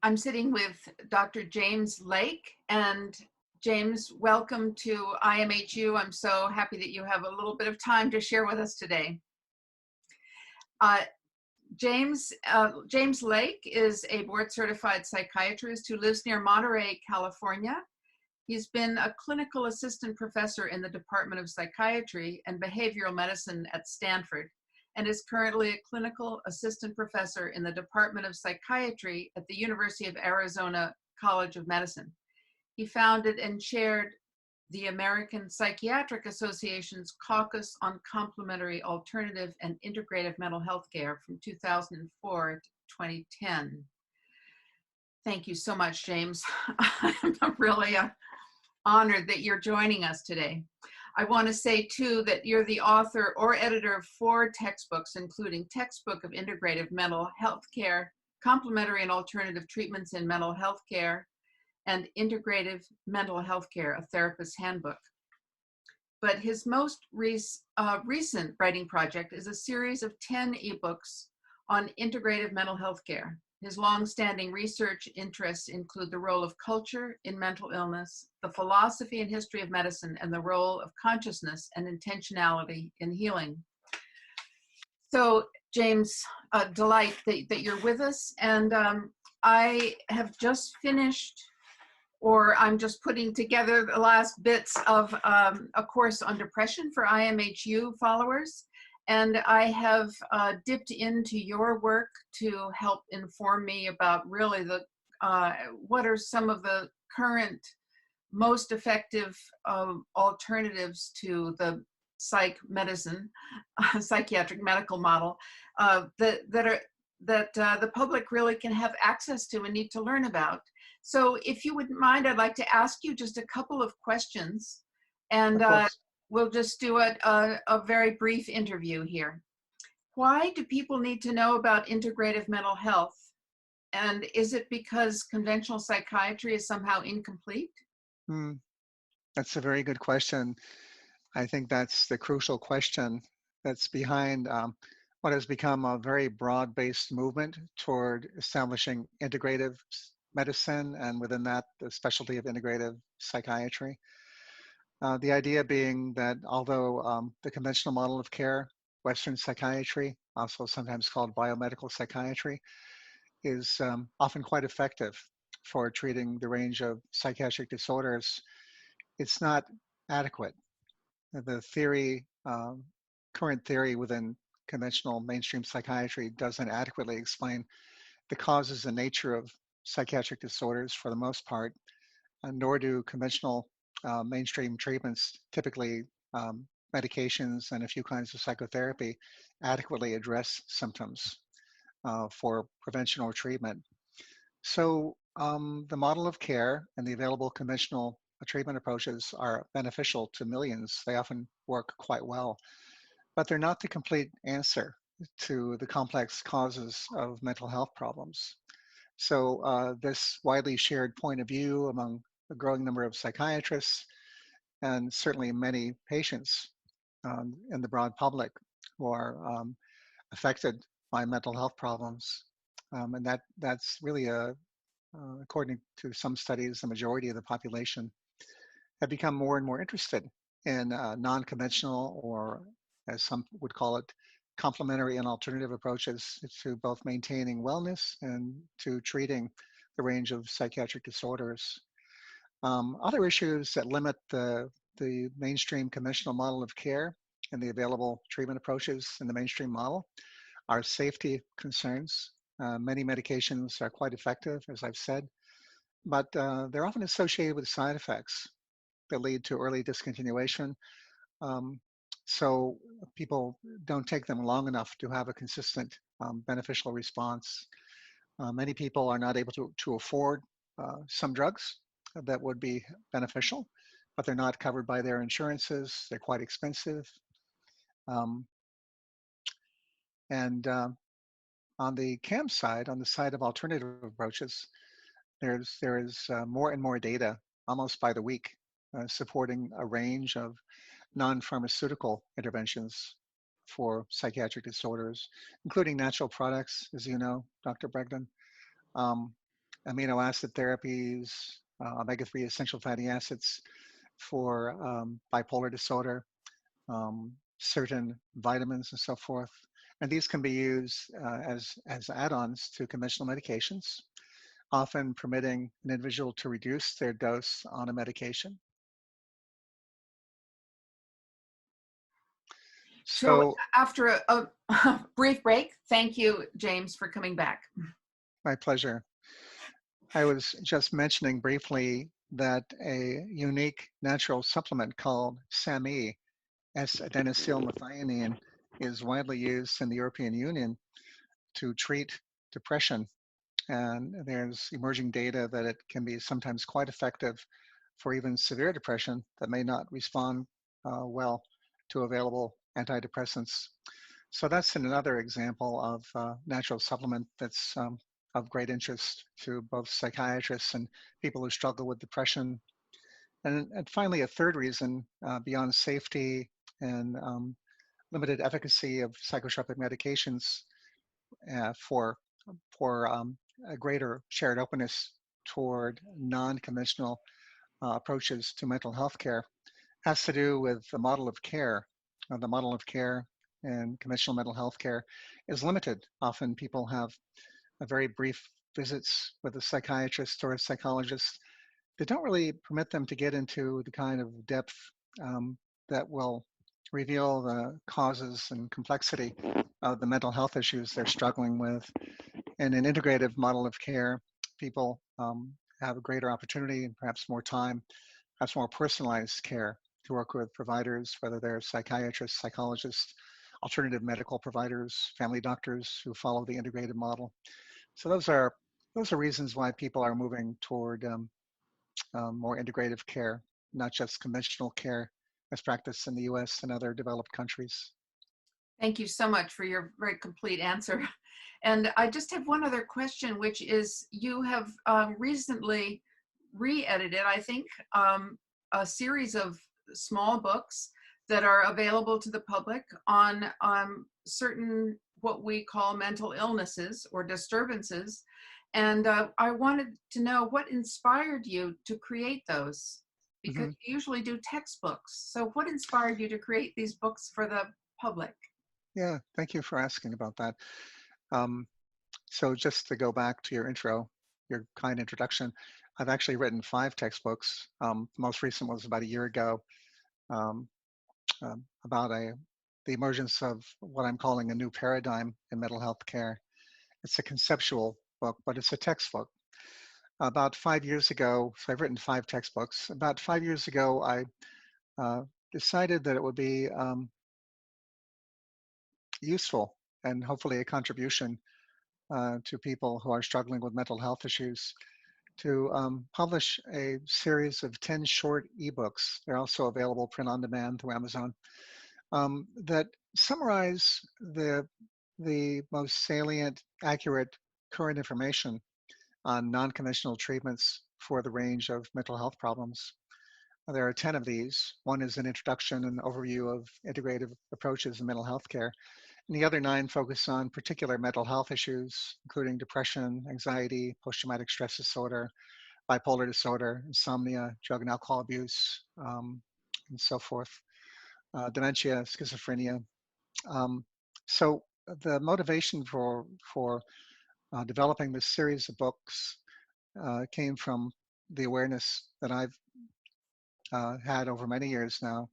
I'm sitting with Dr. James Lake, and James, welcome to IMHU. I'm so happy that you have a little bit of time to share with us today. Uh, James Lake is a board-certified psychiatrist who lives near Monterey, California. He's been a clinical assistant professor in the Department of Psychiatry and Behavioral Medicine at Stanford, and is currently a clinical assistant professor in the Department of Psychiatry at the University of Arizona College of Medicine. He founded and chaired the American Psychiatric Association's Caucus on Complementary Alternative and Integrative Mental Health Care from 2004 to 2010. Thank you so much, James. I'm really honored that you're joining us today. I want to say too that you're the author or editor of 4 textbooks, including Textbook of Integrative Mental Health Care, Complementary and Alternative Treatments in Mental Health Care, and Integrative Mental Health Care, a Therapist's Handbook. But his most recent writing project is a series of 10 ebooks on integrative mental health care. His long-standing research interests include the role of culture in mental illness, the philosophy and history of medicine, and the role of consciousness and intentionality in healing. So, James, delight that you're with us. And I have just finished, or I'm just putting together the last bits of a course on depression for IMHU followers. And I have dipped into your work to help inform me about really what are some of the current most effective alternatives to the psychiatric medical model that the public really can have access to and need to learn about. So if you wouldn't mind, I'd like to ask you just a couple of questions, and we'll just do a very brief interview here. Why do people need to know about integrative mental health? And is it because conventional psychiatry is somehow incomplete? That's a very good question. I think that's the crucial question that's behind what has become a very broad-based movement toward establishing integrative medicine, and within that, the specialty of integrative psychiatry. The idea being that although the conventional model of care, Western psychiatry, also sometimes called biomedical psychiatry, is often quite effective for treating the range of psychiatric disorders, it's not adequate. The theory, current theory within conventional mainstream psychiatry doesn't adequately explain the causes and nature of psychiatric disorders for the most part, nor do conventional mainstream treatments, typically medications and a few kinds of psychotherapy, adequately address symptoms for prevention or treatment. So the model of care and the available conventional treatment approaches are beneficial to millions. They often work quite well, but they're not the complete answer to the complex causes of mental health problems. So this widely shared point of view among a growing number of psychiatrists and certainly many patients in the broad public who are affected by mental health problems. And that's really according to some studies, the majority of the population have become more and more interested in non-conventional, or as some would call it, complementary and alternative approaches to both maintaining wellness and to treating the range of psychiatric disorders. Other issues that limit the mainstream conventional model of care and the available treatment approaches in the mainstream model are safety concerns. Many medications are quite effective, as I've said, but they're often associated with side effects that lead to early discontinuation. So people don't take them long enough to have a consistent beneficial response. Many people are not able to afford some drugs that would be beneficial, but they're not covered by their insurances. They're quite expensive. On the CAM side, on the side of alternative approaches, there is more and more data, almost by the week, supporting a range of non-pharmaceutical interventions for psychiatric disorders, including natural products, as you know, Dr. Bregden, amino acid therapies, omega-3 essential fatty acids for bipolar disorder, certain vitamins and so forth. And these can be used as add-ons to conventional medications, often permitting an individual to reduce their dose on a medication. So So after a brief break, thank you, James, for coming back. my pleasure. I was just mentioning briefly that a unique natural supplement called SAMe, S-adenosylmethionine, is widely used in the European Union to treat depression. And there's emerging data that it can be sometimes quite effective for even severe depression that may not respond well to available antidepressants. So that's another example of natural supplement that's of great interest to both psychiatrists and people who struggle with depression. And finally, a third reason beyond safety and limited efficacy of psychotropic medications for a greater shared openness toward non-conventional approaches to mental health care has to do with the model of care. The model of care in conventional mental health care is limited. Often people have a very brief visits with a psychiatrist or a psychologist that don't really permit them to get into the kind of depth that will reveal the causes and complexity of the mental health issues they're struggling with. In an integrative model of care, people have a greater opportunity and perhaps more time, perhaps more personalized care to work with providers, whether they're psychiatrists, psychologists, alternative medical providers, family doctors who follow the integrated model. So those are reasons why people are moving toward more integrative care, not just conventional care as practiced in the US and other developed countries. Thank you so much for your very complete answer. And I just have one other question, which is you have recently re-edited, I think, a series of small books that are available to the public on certain what we call mental illnesses or disturbances. And I wanted to know what inspired you to create those, because Mm-hmm. you usually do textbooks. So what inspired you to create these books for the public? Yeah, thank you for asking about that. Um, so just to go back to your intro, your kind introduction, I've actually written 5 textbooks. The most recent was about a year ago um, about the emergence of what I'm calling a new paradigm in mental health care. It's a conceptual book, but it's a textbook. About 5 years ago, so I've written 5 textbooks. About 5 years ago, I uh, decided that it would be useful and hopefully a contribution to people who are struggling with mental health issues to publish a series of 10 short ebooks. They're also available print on demand through Amazon that summarize the most salient, accurate, current information on non-conventional treatments for the range of mental health problems. There are 10 of these. One is an introduction and overview of integrative approaches in mental health care. And the other 9 focus on particular mental health issues, including depression, anxiety, post-traumatic stress disorder, bipolar disorder, insomnia, drug and alcohol abuse, and so forth, dementia, schizophrenia. Um, so the motivation for developing this series of books came from the awareness that I've had over many years now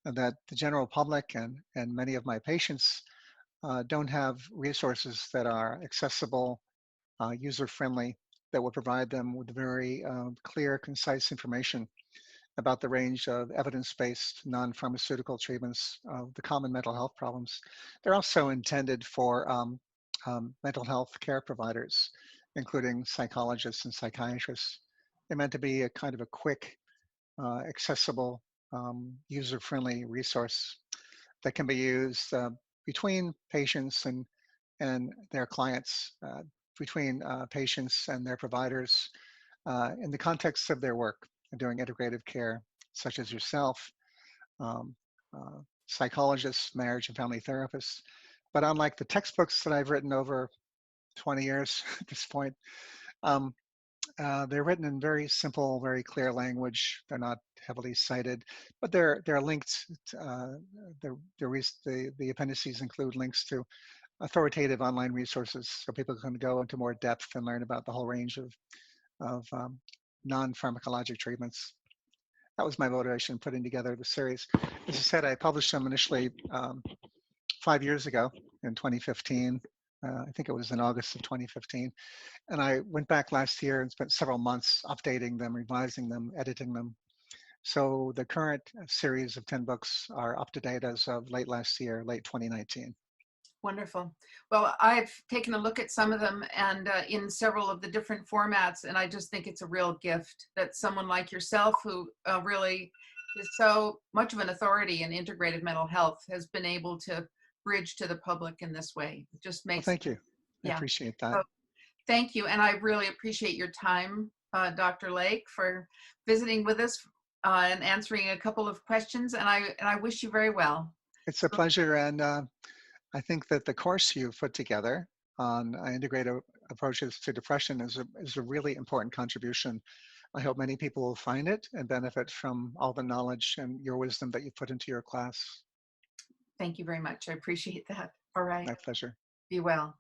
that the general public and many of my patients don't have resources that are accessible, user-friendly, that will provide them with very clear, concise information about the range of evidence-based non-pharmaceutical treatments of the common mental health problems. They're also intended for mental health care providers, including psychologists and psychiatrists. They're meant to be a kind of a quick, accessible, user-friendly resource that can be used between patients and their clients, between patients and their providers in the context of their work doing integrative care, such as yourself, um, psychologists, marriage and family therapists. But unlike the textbooks that I've written over 20 years at this point, um, They're written in very simple, very clear language. They're not heavily cited, but they're linked. The appendices include links to authoritative online resources, so people can go into more depth and learn about the whole range of non-pharmacologic treatments. That was my motivation putting together the series. As I said, I published them initially 5 years ago in 2015. I think it was in August of 2015. And I went back last year and spent several months updating them, revising them, editing them. So the current series of 10 books are up to date as of late last year, late 2019. Wonderful. Well, I've taken a look at some of them and in several of the different formats, and I just think it's a real gift that someone like yourself, who really is so much of an authority in integrative mental health, has been able to bridge to the public in this way. It just Well, makes, thank you. I yeah. appreciate that. So thank you. And I really appreciate your time, Dr. Lake, for visiting with us and answering a couple of questions. And I wish you very well. It's a pleasure. And I think that the course you've put together on integrative approaches to depression is a really important contribution. I hope many people will find it and benefit from all the knowledge and your wisdom that you put into your class. Thank you very much. I appreciate that. All right. My pleasure. Be well.